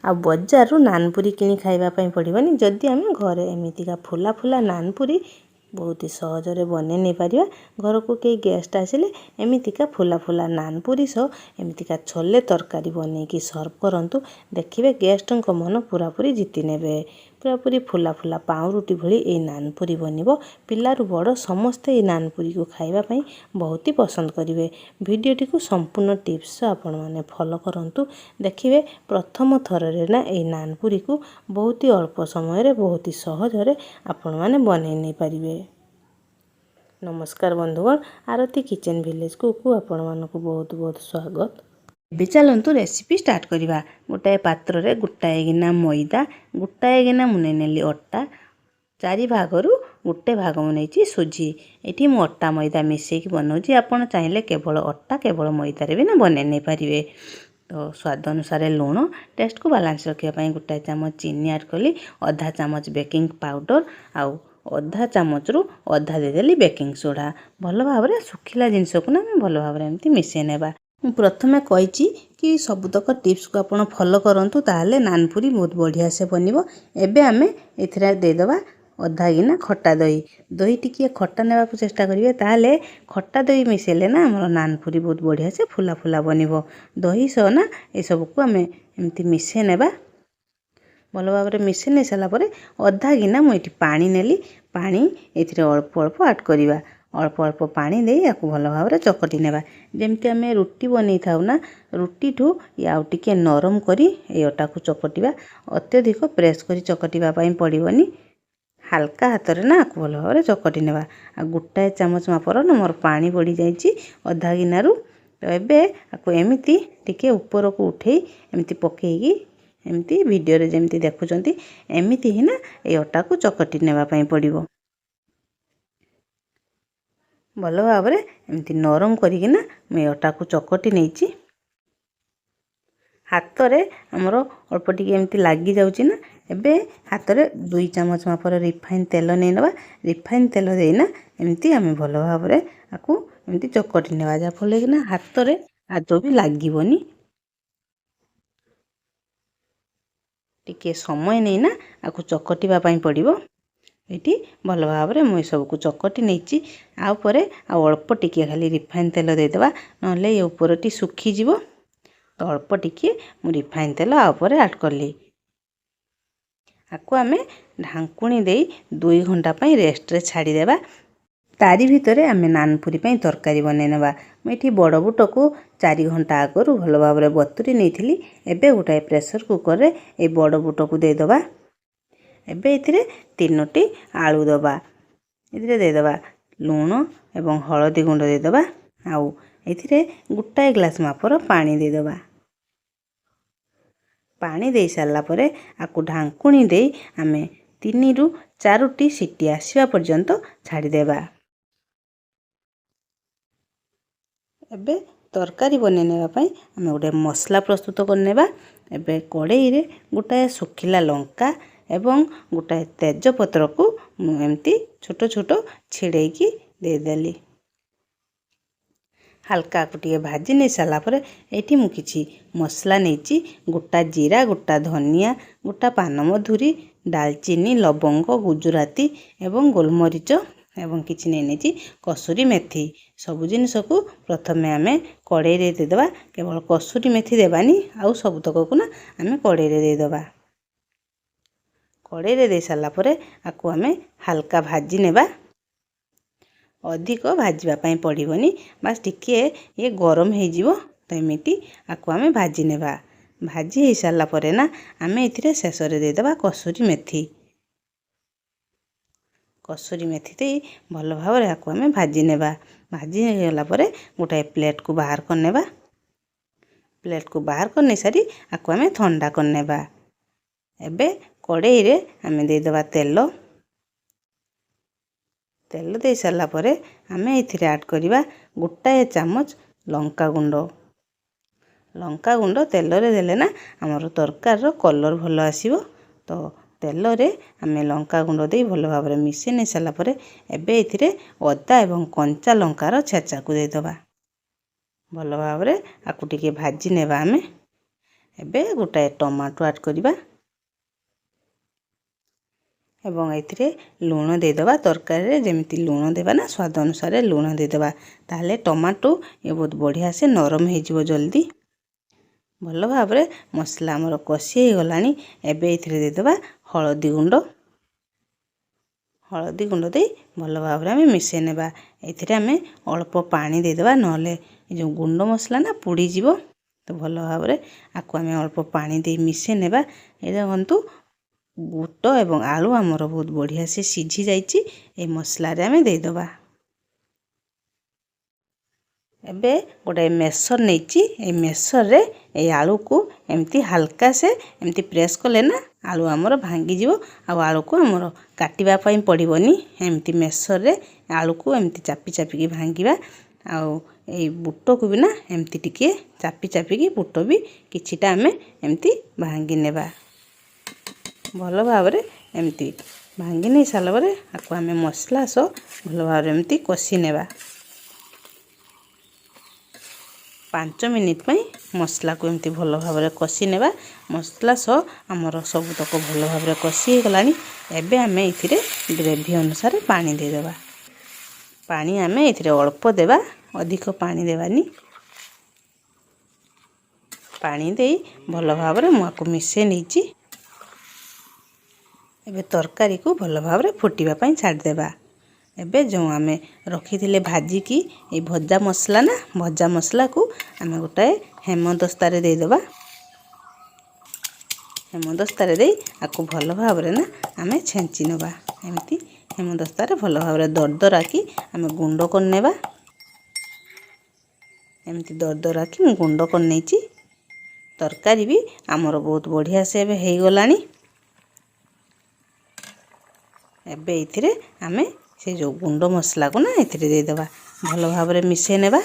आ बजारू नानपुरी किणी खाइबा पई पड़िबनी। जदि आमे घरे एमितिका फुला फुला नानपुरी बहुत ही सहजरे बने नहीं पारिबा। घर को कई गेस्ट आसिले एमितिका फुला फुला नानपुरी सह एमितिका छोले तरकारी बने कि सर्व करंतु। देखिबे गेस्टଙ୍କ मन पूरापूरी जीति नेबे। पूरापूरी फुला फुला पाउरुटी भली ए नानपुरी बनिबो। पिलारू बड़ समस्ते ए नानपुरी को खाइबा पई बहुत ही पसंद करिवे। भिडियोटी को संपूर्ण टिप्स आपण माने फॉलो करंतु। देखिबे प्रथम थररे ना ए नानपुरी को बहुत ही अल्प समय रे बहुत ही सहजरे आपण माने बने नहीं पारिबे। नमस्कार बंधुगण, आरती किचन विलेज को आपण मानक बहुत बहुत स्वागत। ଏବେ ଚାଲନ୍ତୁ रेसिपी स्टार्ट करवा। गोटाए पात्र रे गोटाए गिना मैदा, गोटाए गिना मुने नेली अटा, 4 भागरू गोटे भाग मुनेची सुजी। एठी मु अटा मैदा मिसेक बनौची। आपण चाहिले केवल अटा केवल मैदा रे भी ना बने नहीं पारिबे। तो स्वाद अनुसार लुण, टेस्ट को बालांस रखिया पई गोटाए चामच चीनी ऐड कली, आधा चामच बेकिंग पाउडर आउ अधा चामच रु अधा देदेली बेकिंग सोडा। भल भाव सुखिला जिनस को ना भल भाव एमती मिसई नेबा। प्रथमे कही कि सबुतक टिप्स को आपण फॉलो करंतु, ताहले नानपुरी बहुत बढ़िया से बनिबो। एबे आमे एथिरा देदबा अधा गिना खट्टा दही। दही टिके खट्टा नेबा को चेष्टा करिवे, ताहले खट्टा दही मिसेले ना हमर नानपुरी बहुत बढ़िया से फुला फुला बनिबो। दही सह ना ए सब को आमे एमती मिसे नेबा। भल भाव मिसे नहीं सारा पर अधा गिना मुझे पानी नेली। पानी एथिरे अल्प अल्प ऐड करिवा। अल्प अल्प पानी दे या भल भाव चकटी नेबा। जेमती आमे रुटी बनै थाउ ना, रुटी ठू या टिके नरम करी ए अटा को चकटिवा। अत्यधिक प्रेस करी चकटिवा पई पड़िबनी। हल्का हाथ रे ना भल भाव चकटी नेबा। आ गोटाए चामच मापर न मोर पानी बढ़ी जाइछि अधा गिनारू। तो एबे आको एमिति टिके ऊपर को उठेई एमिति पकेईकी एमती वीडियो रे जेमती देखुचंती एमिति ही ना ए अटा को चकटी नेबा पई पड़िबो। भल भाव एमती नरम करिकिना मैं अटा को चकटी नैची। हाथ रे हमर अल्प टिके एमती लागी जाउची ना। एबे हाथ रे 2 चामच मापर रिफाइन तेल नै नबा। रिफाइन तेल देना एमती आमे भल भाव आकू एमती चकटी नेबा, जा फले कि ना हाथ रे आदो भी लागिबोनी। टिके समय नहीं ना आकु चकटिबा पई पड़िबो। एठी भल भाव मुई सब को चकटी नैची। आ परे आ अल्प टिके खाली रिफाइन तेल दे देबा, नले ए ऊपरटी सुखी जीवो। तो अल्प टिके मु रिफाइन तेल आ ऊपर ऐड करली। आकु आमे ढांकुणी देई 2 घंटा पई रेस्ट रे छाड़ी देबा। तारी भितरे आमे नानपुरी पई तरकारी बने नेबा। मेठी बड़ बुट को 4 घंटा आगरू भल भाव बतुरी नैथिली। एबे गोटाए प्रेशर कुकर रे ए बड़ बुट को दे दबा। एबे एथिरे 3टी आलू दबा। एथिरे दे दबा लूण एवं हळदी गुंड दे दबा। आउ एथिरे गोटाए ग्लास मापर पानी दे दबा। पानी दे सारला परे आकु ढांकुणी देई आमे 3 रु 4टी सीटी आसीबा पर्यंत छाड़ी देबा। एबे तरकारी बने नेबा पई आमे गोटे मसला प्रस्तुत करनेबा। एबे कड़ाई रे गोटाए सुखिला लंका एवं गोटाए तेजपत्र को एमती छोट छोट छिड़ेई की दे देली। हल्का को टिके भाजी नहीं साला पर एठी मु किछि मसला नेची। गोटा जीरा, गोटा धनिया, गोटा पानमधुरी, दालचीनी, लवंग, गुजराती एवं गोलमरीच एवं किछि नहीं नेची कसूरी मेथी। सब जिनिस को प्रथमे आमे कड़ाई रे दे देबा। केवल कसूरी मेथी देबानी, आउ सब तक को ना आमे कड़ाई रे दे देबा। कड़ाई रे दे साला परे आकु आमे हल्का भाजी नेबा। अधिक भाजवा पई पड़िबनी, बस टिके ये गरम हे जिवो। तो एमिति आकु आमे भाजी नेबा। भाजी हे साला परे ना आमे एथिरे शेष रे दे देबा कसूरी मेथी। कसूरी मेथी दे भल भाव आकु आमे भाजी नेबा। भाजी हे गला परे गोटाए प्लेट को बाहर कर नेबा। प्लेट को बाहर करने सारी आकु आमे ठंडा कर नेबा। एबे कड़ाई रे आमे दे देबा तेल। तेल दे सारला परे आमे एथिरे ऐड करिबा गोटाए चामच लंका गुंड। लंका गुंड तेल रे देले ना हमर तरकार रो कलर भलो आसीबो। तो तेल रे आमे लंका गुंड दे भलो भाव मिसे नै सारला परे एबे एथिरे अदा एवं कंचा लंका रो छेचा को दे दबा। भल भाव आकु टिके भाजी नेबा आमे। ଏବେ ଗୋଟାଏ ଟମାଟୋ ଆଡ୍ କରିବା ଏବଂ ଏଥିରେ ଲୁଣ ଦେଇଦେବା। ତରକାରୀରେ ଯେମିତି ଲୁଣ ଦେବା ନା ସ୍ୱାଦ ଅନୁସାରେ ଲୁଣ ଦେଇଦେବା। ତାହେଲେ ଟମାଟୋ ବହୁତ ବଢ଼ିଆ ସେ ନରମ ହେଇଯିବ ଜଲ୍ଦି। ଭଲ ଭାବରେ ମସଲା ଆମର କଷି ହେଇଗଲାଣି। ଏବେ ଏଥିରେ ଦେଇଦେବା ହଳଦୀ ଗୁଣ୍ଡ। ହଳଦୀ ଗୁଣ୍ଡ ଦେଇ ଭଲ ଭାବରେ ଆମେ ମିଶାଇ ନେବା। ଏଥିରେ ଆମେ ଅଳ୍ପ ପାଣି ଦେଇଦେବା, ନହେଲେ ଏ ଯେଉଁ ଗୁଣ୍ଡ ମସଲା ନା ପୋଡ଼ିଯିବ। ତ ଭଲ ଭାବରେ ଆକୁ ଆମେ ଅଳ୍ପ ପାଣି ଦେଇ ମିଶାଇ ନେବା। ଏ ଦେଖନ୍ତୁ ବୁଟ ଏବଂ ଆଳୁ ଆମର ବହୁତ ବଢ଼ିଆ ସେ ସିଝି ଯାଇଛି। এই ମସଲାରେ ଆମେ ଦେଇଦେବା। ଏବେ ଗୋଟେ ମେସର ନେଇଛି। এই ମେସରରେ এই ଆଳୁକୁ ଏମିତି ହାଲକା ସେ ଏମିତି ପ୍ରେସ୍ କଲେ ନା ଆଳୁ ଆମର ଭାଙ୍ଗିଯିବ। ଆଉ ଆଳୁକୁ ଆମର କାଟିବା ପାଇଁ ପଡ଼ିବନି। ଏମିତି ମେସରରେ ଆଳୁକୁ ଏମିତି ଚାପି ଚାପିକି ଭାଙ୍ଗିବା। ଆଉ এই ବୁଟକୁ ବି ନା ଏମିତି ଟିକେ ଚାପି ଚାପିକି ବୁଟ ବି କିଛିଟା ଆମେ ଏମିତି ଭାଙ୍ଗି ନେବା। ଭଲ ଭାବରେ ଏମିତି ଭାଙ୍ଗି ନେଇ ସାରିଲା ପରେ ଆକୁ ଆମେ ମସଲା ସହ ଭଲ ଭାବରେ ଏମିତି କଷି ନେବା। 5 ମିନିଟ୍ ପାଇଁ ମସଲାକୁ ଏମିତି ଭଲ ଭାବରେ କଷି ନେବା। ମସଲା ସହ ଆମର ସବୁତକ ଭଲ ଭାବରେ କଷି ହେଇଗଲାଣି। ଏବେ ଆମେ ଏଥିରେ ଗ୍ରେଭି ଅନୁସାରେ ପାଣି ଦେଇଦେବା। ପାଣି ଆମେ ଏଥିରେ ଅଳ୍ପ ଦେବା, ଅଧିକ ପାଣି ଦେବାନି। ପାଣି ଦେଇ ଭଲ ଭାବରେ ମୁଁ ଆକୁ ମିଶାଇ ନେଇଛି। ଏବେ ତରକାରୀକୁ ଭଲ ଭାବରେ ଫୁଟିବା ପାଇଁ ଛାଡ଼ିଦେବା। ଏବେ ଯେଉଁ ଆମେ ରଖିଥିଲେ ଭାଜିକି এই ଭଜା ମସଲା ନା ଭଜା ମସଲାକୁ ଆମେ ଗୋଟାଏ ହେମଦସ୍ତାରେ ଦେଇଦେବା। ହେମଦସ୍ତାରେ ଦେଇ ଆକୁ ଭଲ ଭାବରେ ନା ଆମେ ଛେଞ୍ଚି ନେବା। ଏମିତି ହେମଦସ୍ତାରେ ଭଲ ଭାବରେ ଦରଦରାକି ଆମେ ଗୁଣ୍ଡ କରିନେବା। ଏମିତି ଦରଦରାକି ମୁଁ ଗୁଣ୍ଡ କରିନେଇଛି। ତରକାରୀ ବି ଆମର ବହୁତ ବଢ଼ିଆ ସେ ଏବେ ହେଇଗଲାଣି। ଏବେ ଏଥିରେ ଆମେ ସେ ଯେଉଁ ଗୁଣ୍ଡ ମସଲାକୁ ନା ଏଥିରେ ଦେଇଦେବା। ଭଲ ଭାବରେ ମିଶାଇ ନେବା।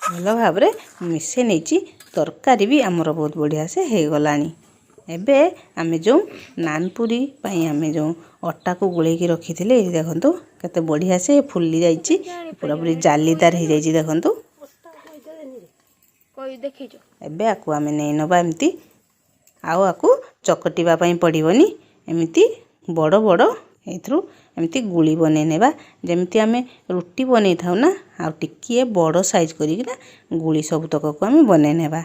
ଭଲ ଭାବରେ ମିଶାଇ ନେଇଛି। ତରକାରୀ ବି ଆମର ବହୁତ ବଢ଼ିଆ ସେ ହେଇଗଲାଣି। ଏବେ ଆମେ ଯେଉଁ ନାନ୍ ପୁରୀ ପାଇଁ ଆମେ ଯେଉଁ ଅଟାକୁ ଗୋଳେଇକି ରଖିଥିଲେ, ଏଇ ଦେଖନ୍ତୁ କେତେ ବଢ଼ିଆ ସେ ଫୁଲି ଯାଇଛି। ପୁରାପୁରି ଜାଲିଦାର ହେଇଯାଇଛି ଦେଖନ୍ତୁ। ଏବେ ଆକୁ ଆମେ ନେଇ ନେବା ଏମିତି। ଆଉ ଆକୁ ଚକଟିବା ପାଇଁ ପଡ଼ିବନି। ଏମିତି ବଡ଼ ବଡ଼ ଏଥିରୁ ଏମିତି ଗୁଳି ବନେଇ ନେବା। ଯେମିତି ଆମେ ରୁଟି ବନେଇଥାଉ ନା, ଆଉ ଟିକିଏ ବଡ଼ ସାଇଜ୍ କରିକିନା ଗୁଳି ସବୁତକକୁ ଆମେ ବନେଇ ନେବା।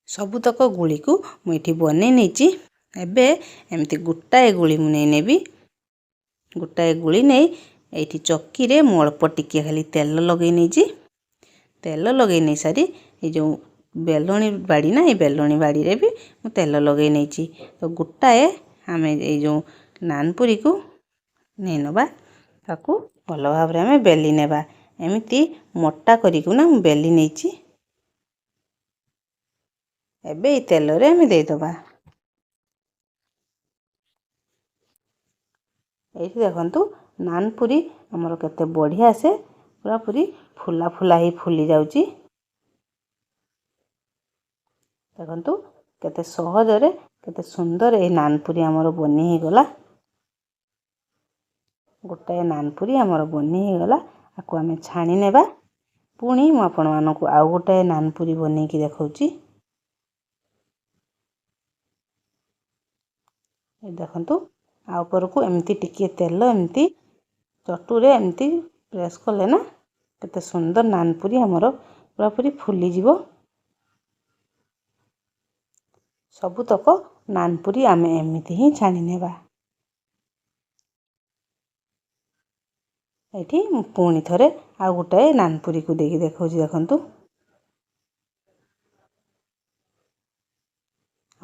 ସବୁତକ ଗୁଳିକୁ ମୁଁ ଏଠି ବନେଇ ନେଇଛି। ଏବେ ଏମିତି ଗୋଟାଏ ଗୁଳି ମୁଁ ନେବି। ଗୋଟାଏ ଗୁଳି ନେଇ ଏଇଠି ଚକିରେ ମୁଁ ଅଳ୍ପ ଟିକିଏ ଖାଲି ତେଲ ଲଗେଇ ନେଇଛି। ତେଲ ଲଗେଇ ନେଇ ସାରି এই ଯେଉଁ ବେଲଣି ବାଡ଼ି ନା, এই ବେଲଣି ବାଡ଼ିରେ ବି ମୁଁ ତେଲ ଲଗେଇ ନେଇଛି। ତ ଗୋଟାଏ ଆମେ এই ଯେଉଁ ନାନ୍ ପୁରୀକୁ ନେଇ ନେବା। ତାକୁ ଭଲ ଭାବରେ ଆମେ ବେଲି ନେବା। ଏମିତି ମୋଟା କରିକୁ ନା ମୁଁ ବେଲି ନେଇଛି। ଏବେ এই ତେଲରେ ଆମେ ଦେଇଦେବା। ଏଇଠି ଦେଖନ୍ତୁ ନାନ୍ ପୁରୀ ଆମର କେତେ ବଢ଼ିଆ ସେ ପୁରାପୁରି ଫୁଲା ଫୁଲା ହେଇ ଫୁଲି ଯାଉଛି। ଦେଖନ୍ତୁ କେତେ ସହଜରେ କେତେ ସୁନ୍ଦର এই ନାନ୍ ପୁରୀ ଆମର ବନି ହେଇଗଲା। ଗୋଟାଏ ନାନ୍ ପୁରୀ ଆମର ବନି ହେଇଗଲା। ଆକୁ ଆମେ ଛାଣି ନେବା। ପୁଣି ମୁଁ ଆପଣମାନଙ୍କୁ ଆଉ ଗୋଟାଏ ନାନ୍ ପୁରୀ ବନେଇକି ଦେଖାଉଛି। ଦେଖନ୍ତୁ ଆଉ ଉପରକୁ ଏମିତି ଟିକିଏ ତେଲ ଏମିତି ଚଟୁରେ ଏମିତି ପ୍ରେସ୍ କଲେ ନା କେତେ ସୁନ୍ଦର ନାନ୍ ପୁରୀ ଆମର ପୁରାପୁରି ଫୁଲିଯିବ। ସବୁତକ ନାନ୍ ପୁରୀ ଆମେ ଏମିତି ହିଁ ଛାଣି ନେବା। ଏଠି ମୁଁ ପୁଣି ଥରେ ଆଉ ଗୋଟାଏ ନାନ୍ ପୁରୀକୁ ଦେଇକି ଦେଖାଉଛି ଦେଖନ୍ତୁ।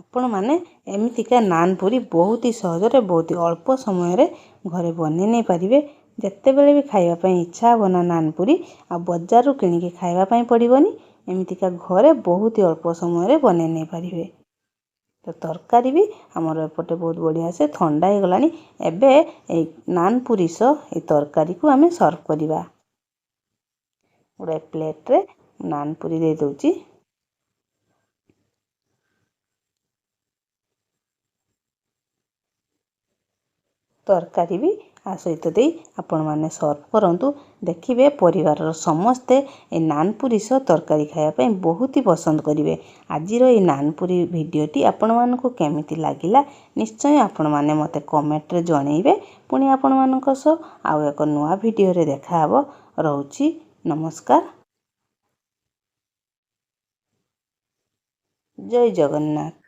ଆପଣମାନେ ଏମିତିକା ନାନ୍ ପୁରୀ ବହୁତ ହି ସହଜରେ ବହୁତ ଅଳ୍ପ ସମୟରେ ଘରେ ବନେଇ ନେଇ ପାରିବେ। ଯେତେବେଳେ ବି ଖାଇବା ପାଇଁ ଇଚ୍ଛା ହେବ ନା ନାନ୍ ପୁରୀ, ଆଉ ବଜାରରୁ କିଣିକି ଖାଇବା ପାଇଁ ପଡ଼ିବନି। ଏମିତିକା ଘରେ ବହୁତ ହି ଅଳ୍ପ ସମୟରେ ବନେଇ ନେଇ ପାରିବେ। ତ ତରକାରୀ ବି ଆମର ଏପଟେ ବହୁତ ବଢ଼ିଆ ସେ ଥଣ୍ଡା ହେଇଗଲାଣି। ଏବେ এই ନାନ୍ ପୁରୀ ସହ এই ତରକାରୀକୁ ଆମେ ସର୍ଭ କରିବା। ଗୋଟେ ପ୍ଲେଟ୍ରେ ନାନ୍ ପୁରୀ ଦେଇ ଦେଉଛି। ତରକାରୀ ବି आ सहित दे आपण माने सर्व करंतु। देखिए परिवार समस्ते ए नानपुरी सह तरकारी खायापी बहुत ही पसंद करेंगे। आज नानपुरी भिडटी आपण मानक केमिति लगिला निश्चय आपण माने मते कमेंट रे जणैबे। पुणी आपण मानक सह आउ एक नुआ भिडियो रे देखा हबो। रहूची नमस्कार। जय जगन्नाथ।